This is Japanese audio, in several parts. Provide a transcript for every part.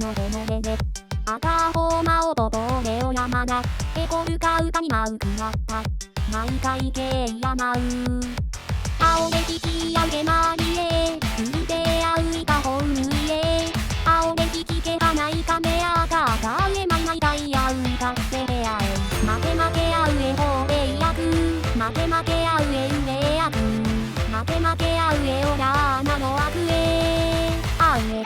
のへのへで赤ほまおどとれを山なエコルか歌に舞うくなった毎回け山う青で引き上げまりへ浮いて歩いた本へ青で引きけがないかめあかがえまいまいたいやうかってへやえ負け負けあうえほれやく負け負けあうえうえやく負け負けあうえおらなのあくえあうえ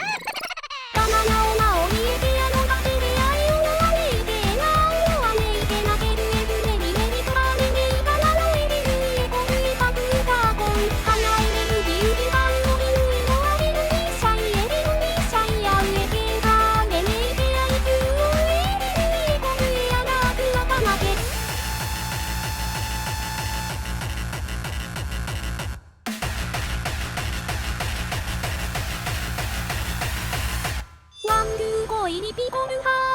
かななおまおみえてやのがてであいおのあねいてなおのあねいてなけるえぶねりめりとらねめいかなのえでるえこんえたくかこんかなえでるびうきばんのびぬえのあげるにしゃいえでるにしゃいやうえけがねめいてやいくおえでるえこんえやなくわかなけワンルーコイリピコルハ